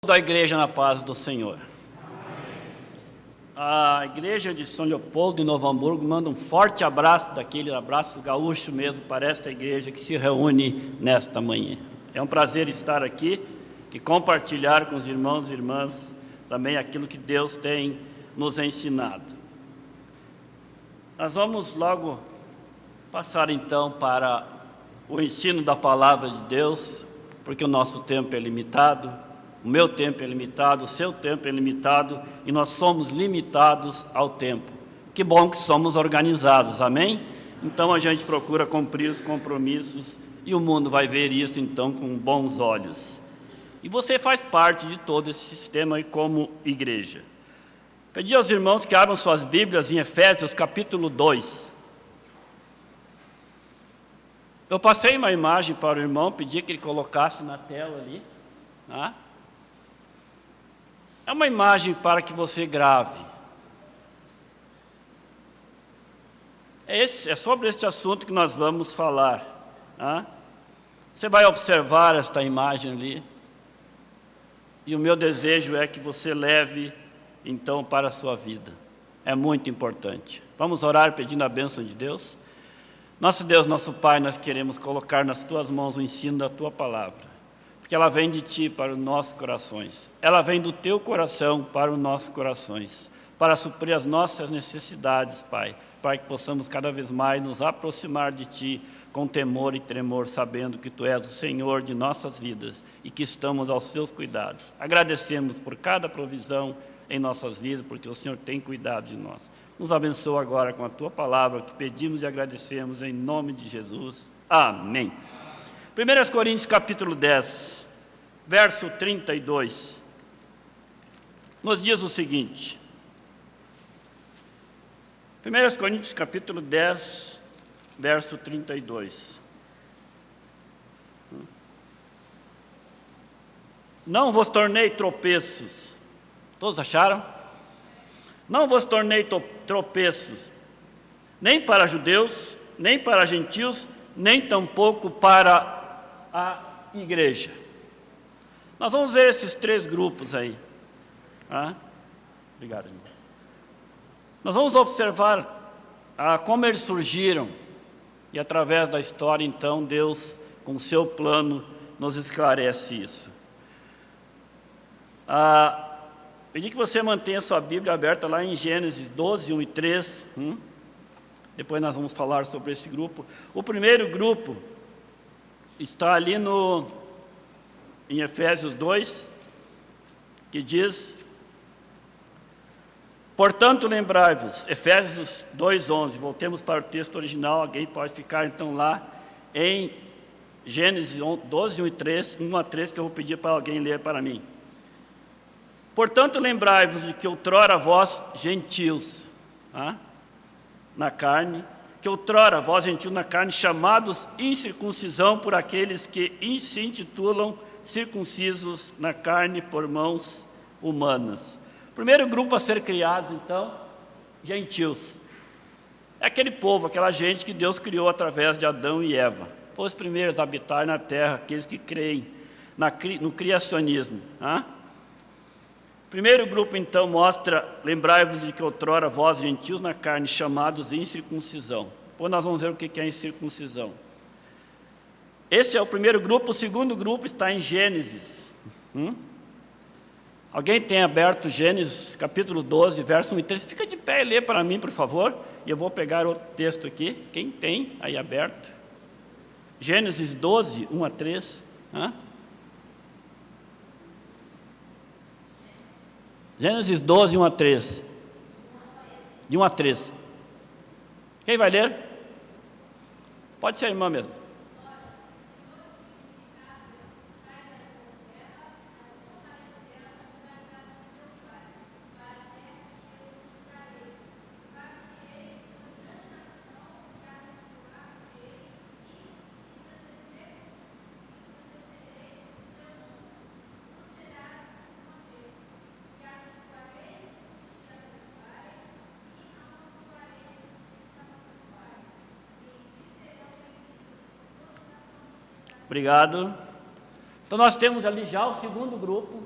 Da igreja na paz do Senhor. A igreja de São Leopoldo, em Novo Hamburgo, manda um forte abraço, daquele abraço gaúcho mesmo, para esta igreja que se reúne nesta manhã. É um prazer estar aqui e compartilhar com os irmãos e irmãs também aquilo que Deus tem nos ensinado. Nós vamos logo passar então para o ensino da palavra de Deus, porque o nosso tempo é limitado. O meu tempo é limitado, o seu tempo é limitado e nós somos limitados ao tempo. Que bom que somos organizados, amém? Então a gente procura cumprir os compromissos e o mundo vai ver isso então com bons olhos. E você faz parte de todo esse sistema aí como igreja. Pedi aos irmãos que abram suas Bíblias em Efésios capítulo 2. Eu passei uma imagem para o irmão, pedi que ele colocasse na tela ali, tá? É uma imagem para que você grave. É sobre este assunto que nós vamos falar. Tá? Você vai observar esta imagem ali. E o meu desejo é que você leve, então, para a sua vida. É muito importante. Vamos orar pedindo a bênção de Deus? Nosso Deus, nosso Pai, nós queremos colocar nas Tuas mãos o ensino da Tua palavra. Porque ela vem de Ti para os nossos corações. Ela vem do Teu coração para os nossos corações. Para suprir as nossas necessidades, Pai. Para que possamos cada vez mais nos aproximar de Ti com temor e tremor, sabendo que Tu és o Senhor de nossas vidas e que estamos aos Teus cuidados. Agradecemos por cada provisão em nossas vidas, porque o Senhor tem cuidado de nós. Nos abençoa agora com a Tua palavra, que pedimos e agradecemos em nome de Jesus. Amém. 1 Coríntios capítulo 10, verso 32, nos diz o seguinte. 1 Coríntios capítulo 10, verso 32. Não vos tornei tropeços. Todos acharam? Não vos tornei tropeços, nem para judeus, nem para gentios, nem tampouco para a igreja. Nós vamos ver esses três grupos aí. Obrigado, irmão. Nós vamos observar como eles surgiram e através da história, então, Deus, com o seu plano, nos esclarece isso. Pedi que você mantenha sua Bíblia aberta lá em Gênesis 12, 1 e 3. Depois nós vamos falar sobre esse grupo. O primeiro grupo está ali em Efésios 2, que diz: portanto, lembrai-vos, Efésios 2:11, voltemos para o texto original, alguém pode ficar então lá em Gênesis 12, 1 e 3, 1 a 3, que eu vou pedir para alguém ler para mim. Portanto, lembrai-vos de que outrora vós, gentios, na carne, que outrora vós, gentios na carne, chamados incircuncisão por aqueles que se intitulam circuncisos na carne por mãos humanas. Primeiro grupo a ser criado, então, gentios. É aquele povo, aquela gente que Deus criou através de Adão e Eva. Foi os primeiros a habitar na terra, aqueles que creem no criacionismo. Primeiro grupo, então, mostra, lembrai-vos de que outrora vós, gentios na carne, chamados incircuncisão. Depois nós vamos ver o que é incircuncisão. Esse é o primeiro grupo. O segundo grupo está em Gênesis. Alguém tem aberto Gênesis, capítulo 12, verso 1 e 3? Fica de pé e lê para mim, por favor. E eu vou pegar outro texto aqui. Quem tem aí aberto? Gênesis 12, 1 a 3. Gênesis 12, 1 a 3. De 1 a 3. Quem vai ler? Pode ser a irmã mesmo. Obrigado. Então nós temos ali já o segundo grupo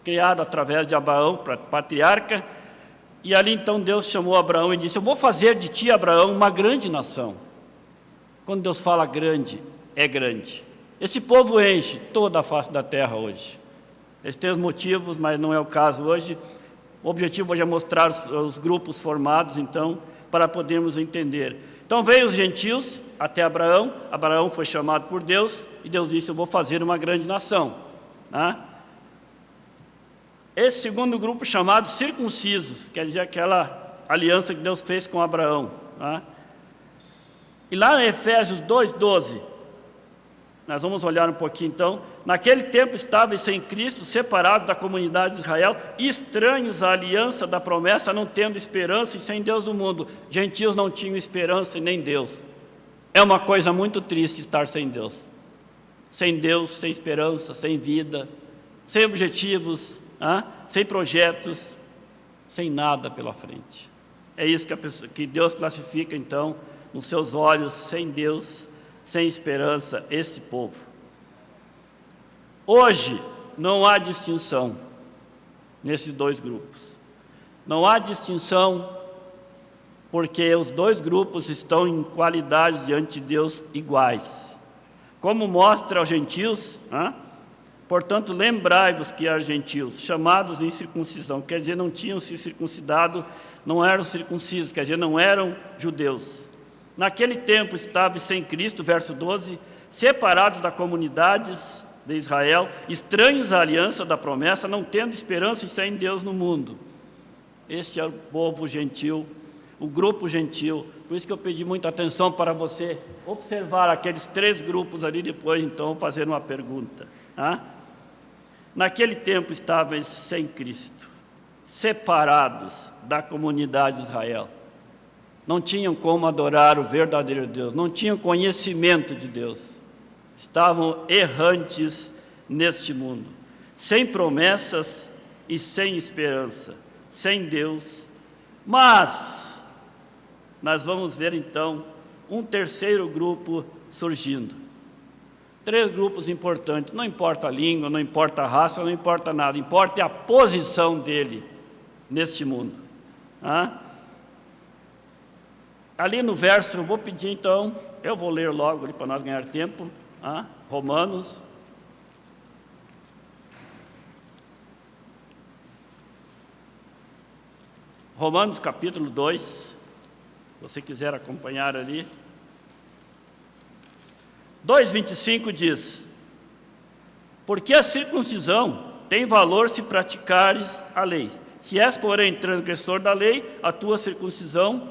criado através de Abraão, patriarca, e ali então Deus chamou Abraão e disse: eu vou fazer de ti, Abraão, uma grande nação. Quando Deus fala grande, é grande. Esse povo enche toda a face da terra hoje. Eles têm os motivos, mas não é o caso hoje. O objetivo hoje é mostrar os grupos formados, então, para podermos entender. Então veio os gentios até Abraão. Abraão foi chamado por Deus e Deus disse: eu vou fazer uma grande nação. Esse segundo grupo chamado circuncisos, quer dizer aquela aliança que Deus fez com Abraão. E lá em Efésios 2:12, nós vamos olhar um pouquinho então. Naquele tempo estavam sem Cristo, separados da comunidade de Israel, estranhos à aliança da promessa, não tendo esperança e sem Deus do mundo. Gentios não tinham esperança e nem Deus. É uma coisa muito triste estar sem Deus. Sem Deus, sem esperança, sem vida, sem objetivos, sem projetos, sem nada pela frente. É isso que Deus classifica então, nos seus olhos, sem Deus, sem esperança, esse povo. Hoje não há distinção nesses dois grupos. Não há distinção porque os dois grupos estão em qualidades diante de Deus iguais. Como mostra aos gentios, portanto, lembrai-vos que há gentios, chamados em circuncisão, quer dizer, não tinham se circuncidado, não eram circuncisos, quer dizer, não eram judeus. Naquele tempo estavam sem Cristo, verso 12, separados da comunidade de Israel, estranhos à aliança da promessa, não tendo esperança e sem Deus no mundo. Este é o povo gentil, o grupo gentil. Por isso que eu pedi muita atenção para você observar aqueles três grupos ali, depois então fazer uma pergunta. Naquele tempo estavam sem Cristo, separados da comunidade de Israel. Não tinham como adorar o verdadeiro Deus, não tinham conhecimento de Deus. Estavam errantes neste mundo, sem promessas e sem esperança, sem Deus. Mas nós vamos ver então um terceiro grupo surgindo. Três grupos importantes, não importa a língua, não importa a raça, não importa nada, importa a posição dele neste mundo. Ali no verso, eu vou pedir então, eu vou ler logo ali para nós ganhar tempo, Romanos. Romanos capítulo 2, se você quiser acompanhar ali. 2:25 diz: porque a circuncisão tem valor se praticares a lei. Se és, porém, transgressor da lei, a tua circuncisão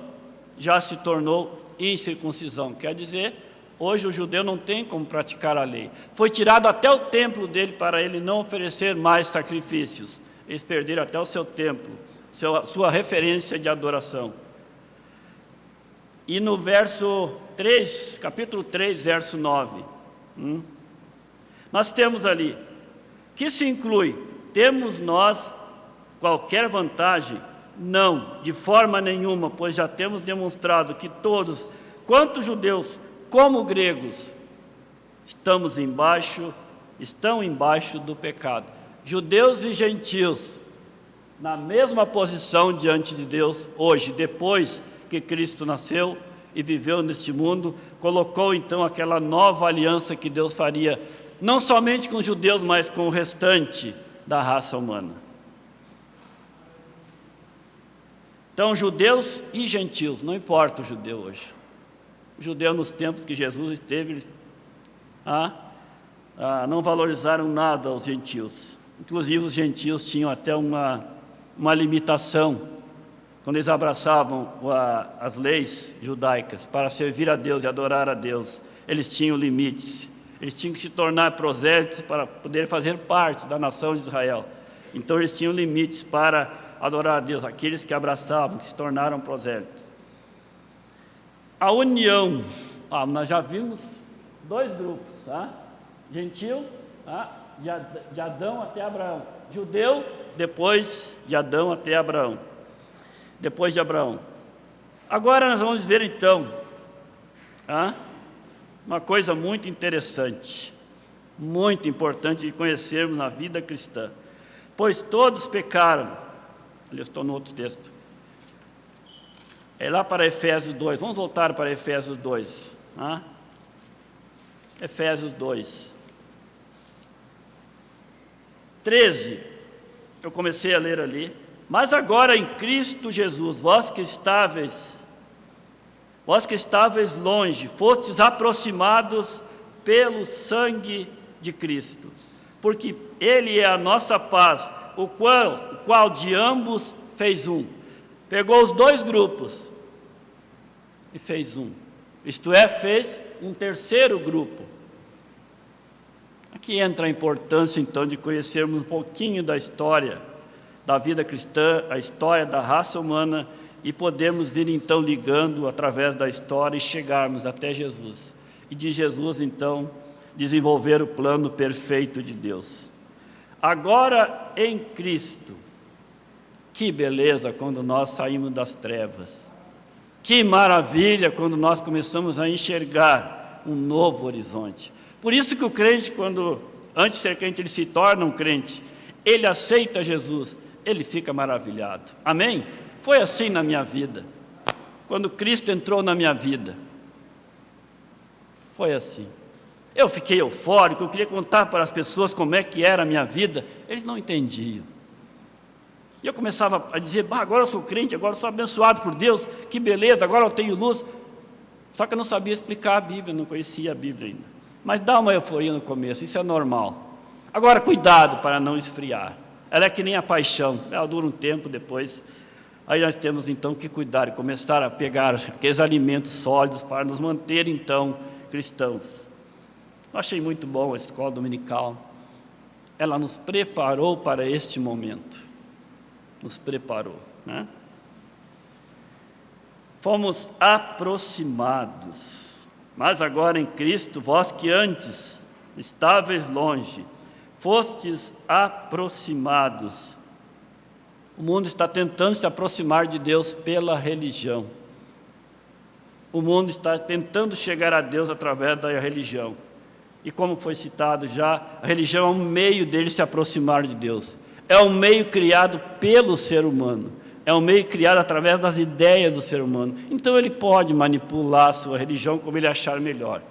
já se tornou incircuncisão. Quer dizer, hoje o judeu não tem como praticar a lei. Foi tirado até o templo dele para ele não oferecer mais sacrifícios. Eles perderam até o seu templo, sua referência de adoração. E no verso 3, capítulo 3, verso 9, nós temos ali, que se inclui, temos nós qualquer vantagem? Não, de forma nenhuma, pois já temos demonstrado que todos, quanto judeus como gregos, estão embaixo do pecado. Judeus e gentios, na mesma posição diante de Deus hoje, depois que Cristo nasceu e viveu neste mundo, colocou então aquela nova aliança que Deus faria, não somente com os judeus, mas com o restante da raça humana. Então, judeus e gentios, não importa o judeu hoje. O judeu, nos tempos que Jesus esteve, eles não valorizaram nada aos gentios. Inclusive, os gentios tinham até uma limitação. Quando eles abraçavam as leis judaicas para servir a Deus e adorar a Deus, eles tinham limites. Eles tinham que se tornar prosélitos para poder fazer parte da nação de Israel. Então, eles tinham limites para adorar a Deus, aqueles que abraçavam, que se tornaram prosélitos. A união, nós já vimos dois grupos, gentil, de Adão até Abraão, judeu, depois de Adão até Abraão, depois de Abraão. Agora nós vamos ver então, uma coisa muito interessante, muito importante de conhecermos na vida cristã. Pois todos pecaram. Ali eu estou no outro texto. É lá para Efésios 2. Vamos voltar para Efésios 2. Efésios 2. 13. Eu comecei a ler ali. Mas agora em Cristo Jesus, vós que estáveis longe, fostes aproximados pelo sangue de Cristo, porque Ele é a nossa paz, o qual de ambos fez um. Pegou os dois grupos e fez um. Isto é, fez um terceiro grupo. Aqui entra a importância, então, de conhecermos um pouquinho da história da vida cristã, a história da raça humana, e podemos vir, então, ligando através da história e chegarmos até Jesus. E de Jesus, então, desenvolver o plano perfeito de Deus. Agora, em Cristo, que beleza quando nós saímos das trevas. Que maravilha quando nós começamos a enxergar um novo horizonte. Por isso que o crente, antes de ser crente, ele se torna um crente, ele aceita Jesus, ele fica maravilhado. Amém? Foi assim na minha vida. Quando Cristo entrou na minha vida, foi assim. Eu fiquei eufórico, eu queria contar para as pessoas como é que era a minha vida, eles não entendiam. E eu começava a dizer, agora eu sou crente, agora eu sou abençoado por Deus, que beleza, agora eu tenho luz. Só que eu não sabia explicar a Bíblia, não conhecia a Bíblia ainda. Mas dá uma euforia no começo, isso é normal. Agora, cuidado para não esfriar. Ela é que nem a paixão, ela dura um tempo depois. Aí nós temos então que cuidar e começar a pegar aqueles alimentos sólidos para nos manter então cristãos. Eu achei muito bom a escola dominical. Ela nos preparou para este momento. Nos preparou, né? Fomos aproximados. Mas agora em Cristo, vós que antes estáveis longe, fostes aproximados. O mundo está tentando se aproximar de Deus pela religião. O mundo está tentando chegar a Deus através da religião. E como foi citado já, a religião é um meio dele se aproximar de Deus. É um meio criado pelo ser humano. É um meio criado através das ideias do ser humano. Então ele pode manipular a sua religião como ele achar melhor.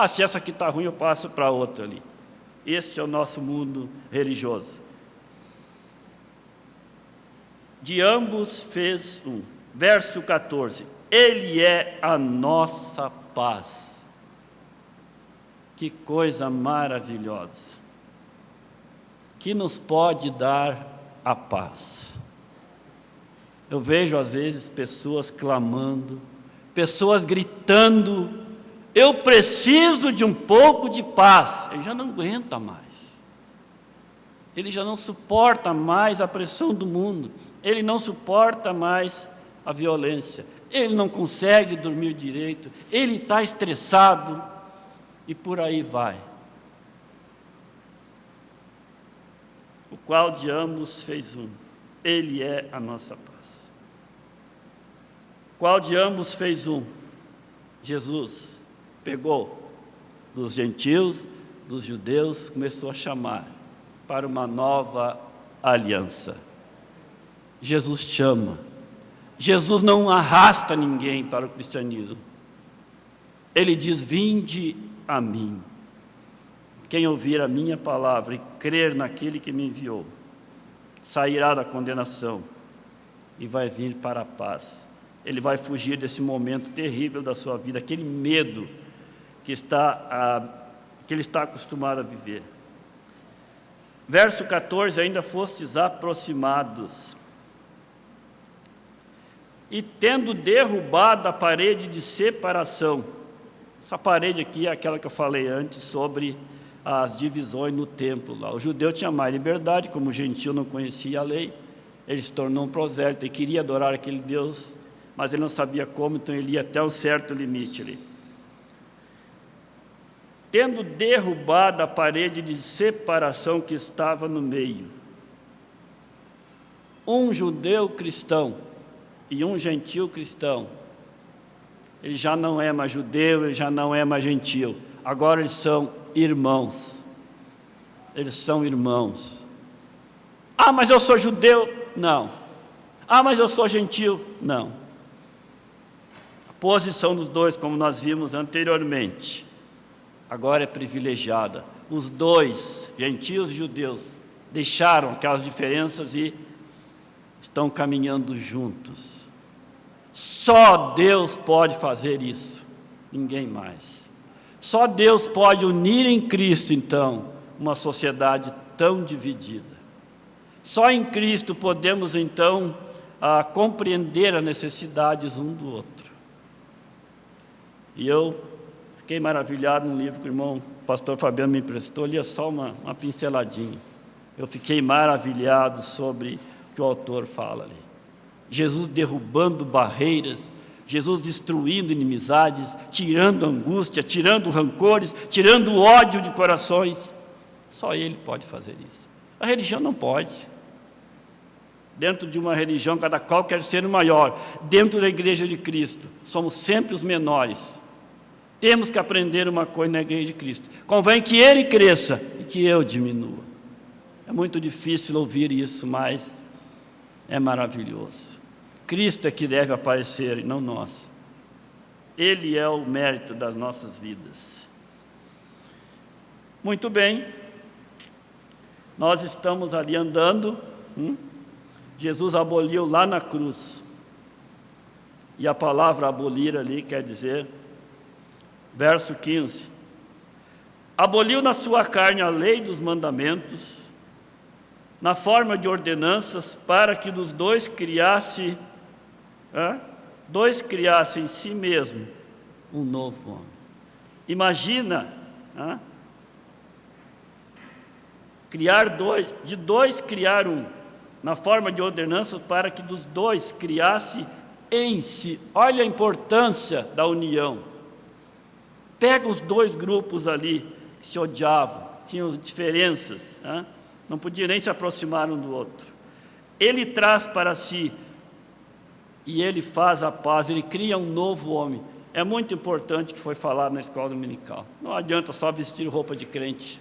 Se essa aqui está ruim, eu passo para outra ali. Este é o nosso mundo religioso. De ambos fez um. Verso 14. Ele é a nossa paz. Que coisa maravilhosa. Que nos pode dar a paz. Eu vejo às vezes pessoas clamando, pessoas gritando, eu preciso de um pouco de paz. Ele já não aguenta mais. Ele já não suporta mais a pressão do mundo. Ele não suporta mais a violência. Ele não consegue dormir direito. Ele está estressado e por aí vai. O qual de ambos fez um. Ele é a nossa paz. Qual de ambos fez um? Jesus pegou dos gentios, dos judeus, começou a chamar para uma nova aliança. Jesus chama. Jesus não arrasta ninguém para o cristianismo. Ele diz, vinde a mim. Quem ouvir a minha palavra e crer naquele que me enviou, sairá da condenação e vai vir para a paz. Ele vai fugir desse momento terrível da sua vida, aquele medo que ele está acostumado a viver. Verso 14, ainda fostes aproximados, e tendo derrubado a parede de separação. Essa parede aqui é aquela que eu falei antes sobre as divisões no templo lá. O judeu tinha mais liberdade, como o gentio não conhecia a lei, ele se tornou um prosélito e queria adorar aquele Deus, mas ele não sabia como, então ele ia até um certo limite ali. Tendo derrubado a parede de separação que estava no meio, um judeu cristão e um gentio cristão, ele já não é mais judeu, ele já não é mais gentio, agora eles são irmãos. Eles são irmãos. Ah, mas eu sou judeu. Não. Ah, mas eu sou gentil. Não. A posição dos dois, como nós vimos anteriormente, agora é privilegiada. Os dois, gentios e judeus, deixaram aquelas diferenças e estão caminhando juntos. Só Deus pode fazer isso, ninguém mais. Só Deus pode unir em Cristo, então, uma sociedade tão dividida. Só em Cristo podemos, então, compreender as necessidades um do outro. E eu fiquei maravilhado no livro que o irmão pastor Fabiano me emprestou, li só uma pinceladinha. Eu fiquei maravilhado sobre o que o autor fala ali. Jesus derrubando barreiras, Jesus destruindo inimizades, tirando angústia, tirando rancores, tirando ódio de corações. Só Ele pode fazer isso. A religião não pode. Dentro de uma religião, cada qual quer ser o maior. Dentro da igreja de Cristo, somos sempre os menores. Temos que aprender uma coisa na igreja de Cristo. Convém que Ele cresça e que eu diminua. É muito difícil ouvir isso, mas é maravilhoso. Cristo é que deve aparecer e não nós. Ele é o mérito das nossas vidas. Muito bem. Nós estamos ali andando. Jesus aboliu lá na cruz. E a palavra abolir ali quer dizer, verso 15: aboliu na sua carne a lei dos mandamentos, na forma de ordenanças, para que dos dois criasse em si mesmo um novo homem. Imagina, de dois criar um, na forma de ordenanças, para que dos dois criasse em si. Olha a importância da união. Pega os dois grupos ali que se odiavam, tinham diferenças, não podiam nem se aproximar um do outro. Ele traz para si e ele faz a paz, ele cria um novo homem. É muito importante que foi falado na escola dominical. Não adianta só vestir roupa de crente.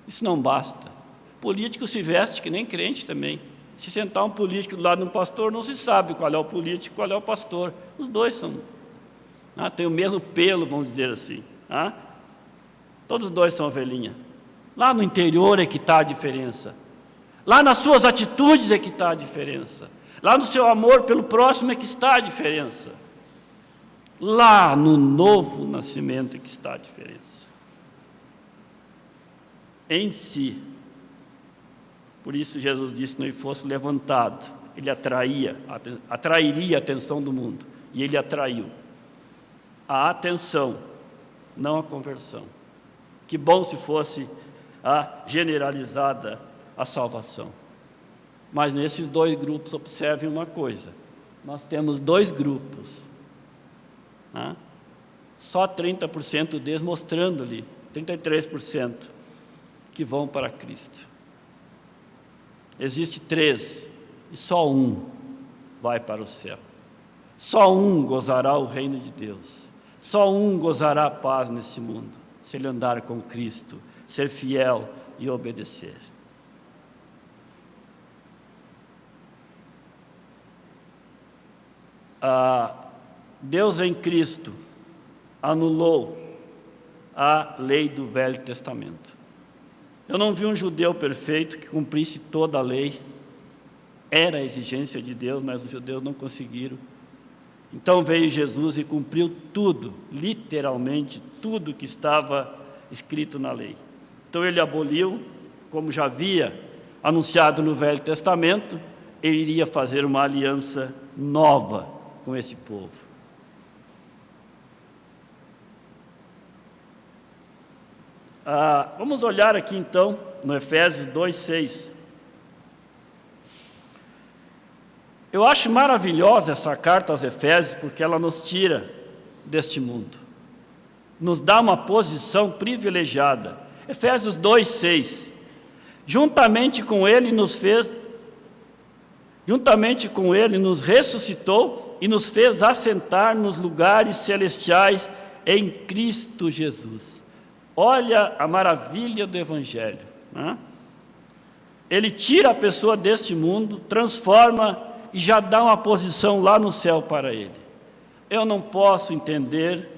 Isso não basta. Político se veste que nem crente também. Se sentar um político do lado de um pastor, não se sabe qual é o político, qual é o pastor. Os dois têm o mesmo pelo, vamos dizer assim. Todos os dois são ovelhinha. Lá no interior é que está a diferença. Lá nas suas atitudes é que está a diferença. Lá no seu amor pelo próximo é que está a diferença. Lá no novo nascimento é que está a diferença. Em si. Por isso Jesus disse que não fosse levantado. Ele atrairia a atenção do mundo. E ele atraiu a atenção, não a conversão. Que bom se fosse generalizada a salvação. Mas nesses dois grupos, observem uma coisa. Nós temos dois grupos. Só 30% deles mostrando ali, 33% que vão para Cristo. Existe 3 e só um vai para o céu. Só um gozará o reino de Deus. Só um gozará a paz nesse mundo, se ele andar com Cristo, ser fiel e obedecer. Deus em Cristo anulou a lei do Velho Testamento. Eu não vi um judeu perfeito que cumprisse toda a lei. Era a exigência de Deus, mas os judeus não conseguiram. Então veio Jesus e cumpriu tudo, literalmente tudo que estava escrito na lei. Então ele aboliu, como já havia anunciado no Velho Testamento, ele iria fazer uma aliança nova com esse povo. Vamos olhar aqui então no Efésios 2:6. Eu acho maravilhosa essa carta aos Efésios, porque ela nos tira deste mundo, nos dá uma posição privilegiada. Efésios 2:6. Juntamente com ele nos ressuscitou e nos fez assentar nos lugares celestiais em Cristo Jesus. Olha a maravilha do Evangelho, Ele tira a pessoa deste mundo, transforma e já dá uma posição lá no céu para ele. Eu não posso entender,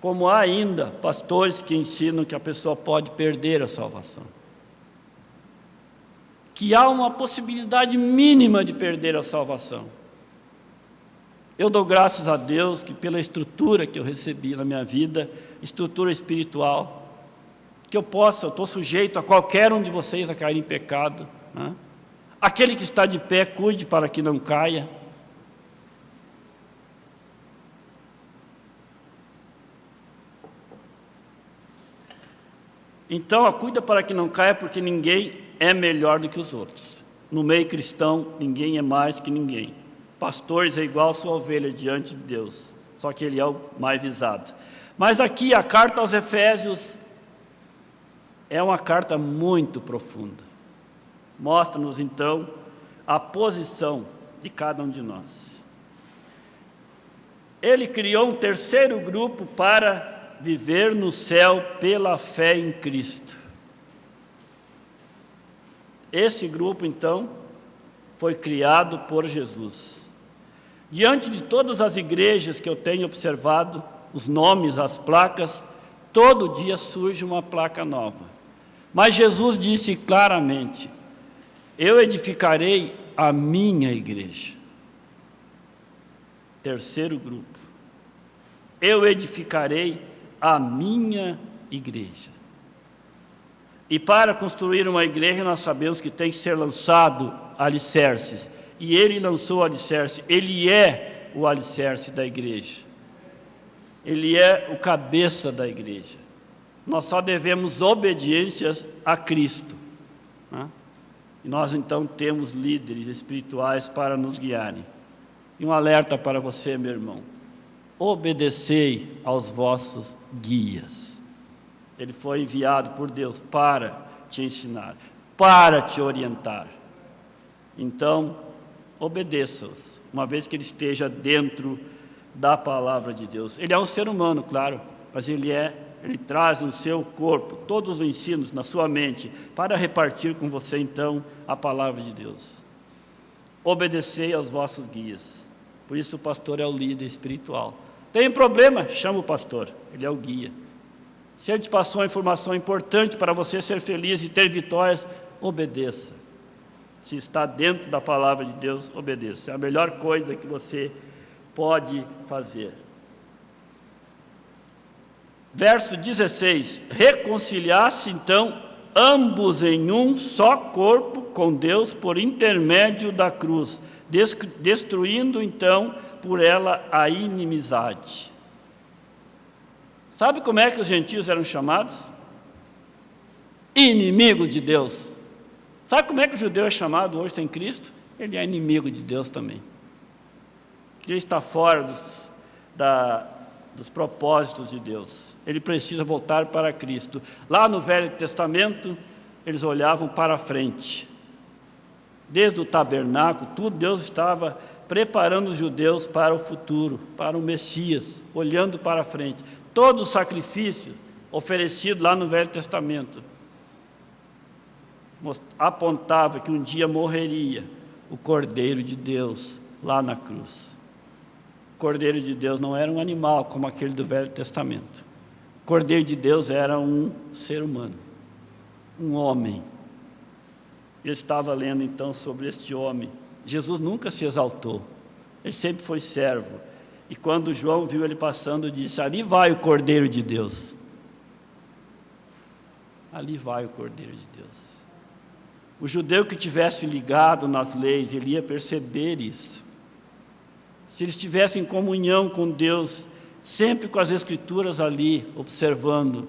como há ainda pastores que ensinam que a pessoa pode perder a salvação. Que há uma possibilidade mínima de perder a salvação. Eu dou graças a Deus que pela estrutura que eu recebi na minha vida, estrutura espiritual, que eu estou sujeito a qualquer um de vocês a cair em pecado. Aquele que está de pé, cuide para que não caia. Então, cuida para que não caia, porque ninguém é melhor do que os outros. No meio cristão, ninguém é mais que ninguém. Pastores é igual a sua ovelha diante de Deus, só que ele é o mais visado. Mas aqui a carta aos Efésios é uma carta muito profunda. Mostra-nos então a posição de cada um de nós. Ele criou um terceiro grupo para viver no céu pela fé em Cristo. Esse grupo então foi criado por Jesus. Diante de todas as igrejas que eu tenho observado, os nomes, as placas, todo dia surge uma placa nova. Mas Jesus disse claramente: eu edificarei a minha igreja. Terceiro grupo. Eu edificarei a minha igreja. E para construir uma igreja, nós sabemos que tem que ser lançado alicerces. E ele lançou o alicerce, ele é o alicerce da igreja. Ele é o cabeça da igreja. Nós só devemos obediências a Cristo. E nós então temos líderes espirituais para nos guiarem. E um alerta para você, meu irmão: obedecei aos vossos guias. Ele foi enviado por Deus para te ensinar, para te orientar. Então, obedeça-os, uma vez que ele esteja dentro da palavra de Deus. Ele é um ser humano, claro, mas ele traz no seu corpo todos os ensinos na sua mente para repartir com você, então, a palavra de Deus. Obedecei aos vossos guias. Por isso o pastor é o líder espiritual. Tem problema? Chama o pastor, ele é o guia. Se ele te passou uma informação importante para você ser feliz e ter vitórias, obedeça. Se está dentro da palavra de Deus, obedeça. É a melhor coisa que você pode fazer. Verso 16: reconciliar-se então ambos em um só corpo com Deus por intermédio da cruz, destruindo então por ela a inimizade. Sabe como é que os gentios eram chamados? Inimigos de Deus. Sabe como é que o judeu é chamado hoje sem Cristo? Ele é inimigo de Deus também. Ele está fora dos propósitos de Deus. Ele precisa voltar para Cristo. Lá no Velho Testamento, eles olhavam para frente. Desde o tabernáculo, tudo, Deus estava preparando os judeus para o futuro, para o Messias, olhando para frente. Todo o sacrifício oferecido lá no Velho Testamento apontava que um dia morreria o Cordeiro de Deus lá na cruz. O Cordeiro de Deus não era um animal como aquele do Velho Testamento. O Cordeiro de Deus era um ser humano, um homem. Eu estava lendo então sobre este homem. Jesus nunca se exaltou, ele sempre foi servo. E quando João viu ele passando, disse: ali vai o Cordeiro de Deus. Ali vai o Cordeiro de Deus. O judeu que tivesse ligado nas leis, ele ia perceber isso. Se eles tivessem comunhão com Deus, sempre com as Escrituras ali, observando,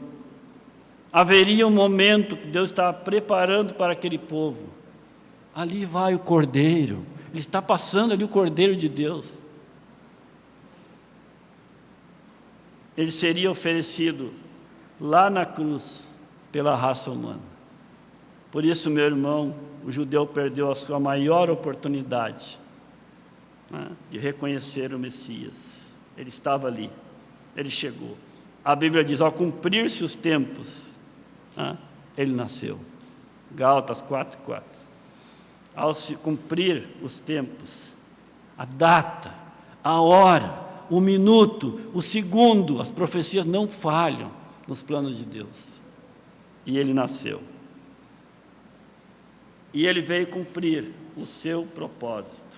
haveria um momento que Deus estava preparando para aquele povo. Ali vai o Cordeiro, ele está passando ali o Cordeiro de Deus. Ele seria oferecido lá na cruz pela raça humana. Por isso, meu irmão, o judeu perdeu a sua maior oportunidade de reconhecer o Messias. Ele estava ali, ele chegou. A Bíblia diz: ao cumprir-se os tempos, ele nasceu. Gálatas 4:4. Ao se cumprir os tempos, a data, a hora, o minuto, o segundo, as profecias não falham nos planos de Deus. E ele nasceu. E ele veio cumprir o seu propósito.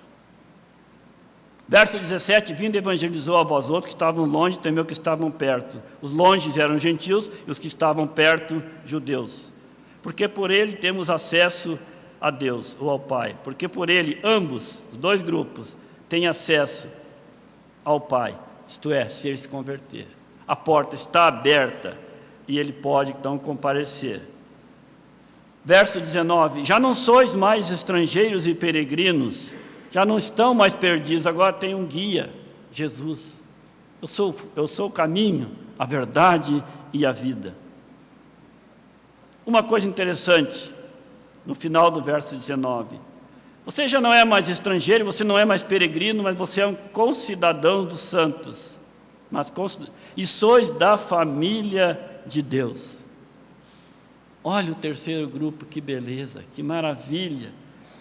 Verso 17, vindo evangelizou a vós outros que estavam longe, temeu que estavam perto. Os longes eram gentios e os que estavam perto, judeus. Porque por ele temos acesso a Deus, ou ao Pai. Porque por ele, ambos, os dois grupos, têm acesso ao Pai. Isto é, se ele se converter. A porta está aberta e ele pode, então, comparecer. Verso 19, já não sois mais estrangeiros e peregrinos, já não estão mais perdidos, agora tem um guia, Jesus. Eu sou o caminho, a verdade e a vida. Uma coisa interessante, no final do verso 19, você já não é mais estrangeiro, você não é mais peregrino, mas você é um concidadão dos santos, e sois da família de Deus. Olha o terceiro grupo, que beleza, que maravilha,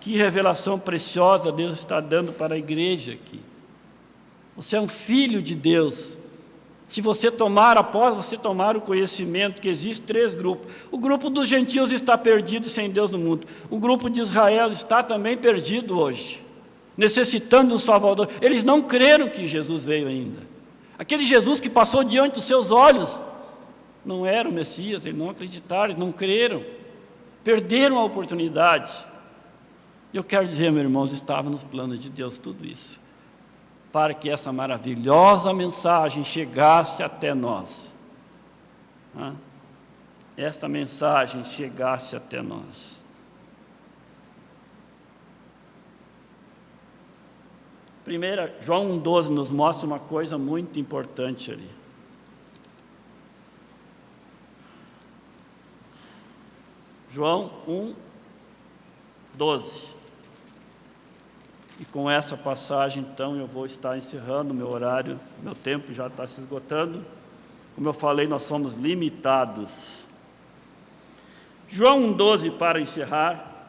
que revelação preciosa Deus está dando para a igreja aqui. Você é um filho de Deus. Se você tomar, após você tomar o conhecimento que existem três grupos. O grupo dos gentios está perdido sem Deus no mundo. O grupo de Israel está também perdido hoje, necessitando de um Salvador. Eles não creram que Jesus veio ainda. Aquele Jesus que passou diante dos seus olhos não era o Messias, eles não acreditaram, eles não creram. Perderam a oportunidade. Eu quero dizer, meus irmãos, estava nos planos de Deus tudo isso, para que essa maravilhosa mensagem chegasse até nós. Esta mensagem chegasse até nós. Primeira, João 1,12 nos mostra uma coisa muito importante ali. João 1,12. E com essa passagem, então, eu vou estar encerrando meu horário, meu tempo já está se esgotando. Como eu falei, nós somos limitados. João 1,12, para encerrar.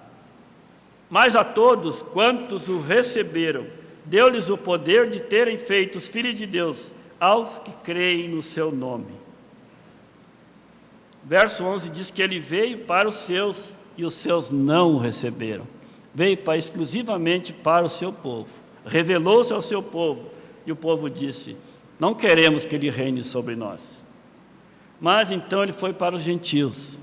Mas a todos quantos o receberam, deu-lhes o poder de terem feito os filhos de Deus, aos que creem no seu nome. Verso 11 diz que ele veio para os seus, e os seus não o receberam. Veio exclusivamente para o seu povo, revelou-se ao seu povo, e o povo disse, não queremos que ele reine sobre nós. Mas então ele foi para os gentios,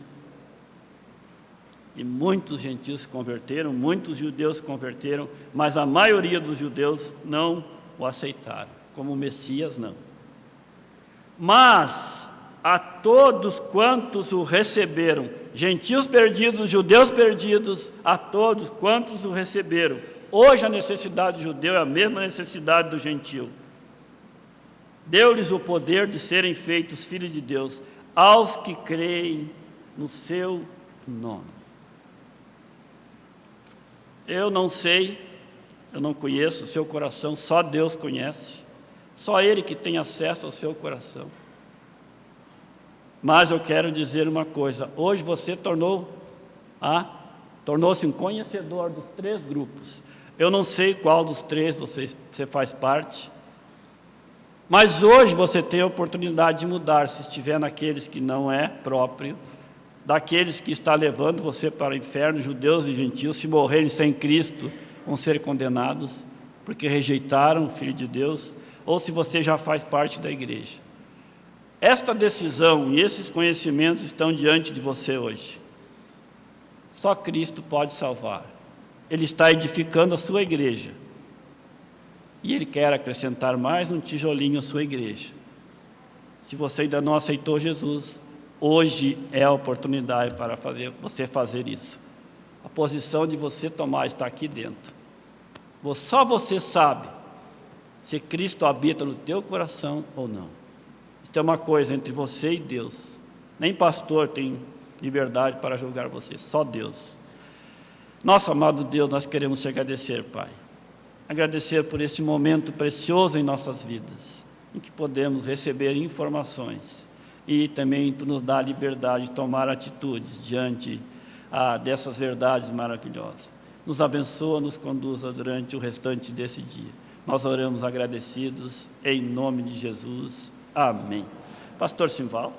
e muitos gentios se converteram, muitos judeus se converteram, mas a maioria dos judeus não o aceitaram, como Messias não. Mas a todos quantos o receberam, gentios perdidos, judeus perdidos, a todos quantos o receberam. Hoje a necessidade do judeu é a mesma necessidade do gentio. Deu-lhes o poder de serem feitos filhos de Deus, aos que creem no seu nome. Eu não sei, eu não conheço o seu coração, só Deus conhece, só Ele que tem acesso ao seu coração. Mas eu quero dizer uma coisa, hoje você tornou-se um conhecedor dos três grupos. Eu não sei qual dos três você faz parte, mas hoje você tem a oportunidade de mudar, se estiver naqueles que não é próprio, daqueles que está levando você para o inferno, judeus e gentios, se morrerem sem Cristo, vão ser condenados, porque rejeitaram o Filho de Deus, ou se você já faz parte da igreja. Esta decisão e esses conhecimentos estão diante de você hoje. Só Cristo pode salvar. Ele está edificando a sua igreja. E Ele quer acrescentar mais um tijolinho à sua igreja. Se você ainda não aceitou Jesus, hoje é a oportunidade para você fazer isso. A posição de você tomar está aqui dentro. Só você sabe se Cristo habita no teu coração ou não. Isso é uma coisa entre você e Deus. Nem pastor tem liberdade para julgar você, só Deus. Nosso amado Deus, nós queremos te agradecer, Pai. Agradecer por esse momento precioso em nossas vidas, em que podemos receber informações e também Tu nos dá a liberdade de tomar atitudes diante dessas verdades maravilhosas. Nos abençoa, nos conduza durante o restante desse dia. Nós oramos agradecidos, em nome de Jesus. Amém. Pastor Simval.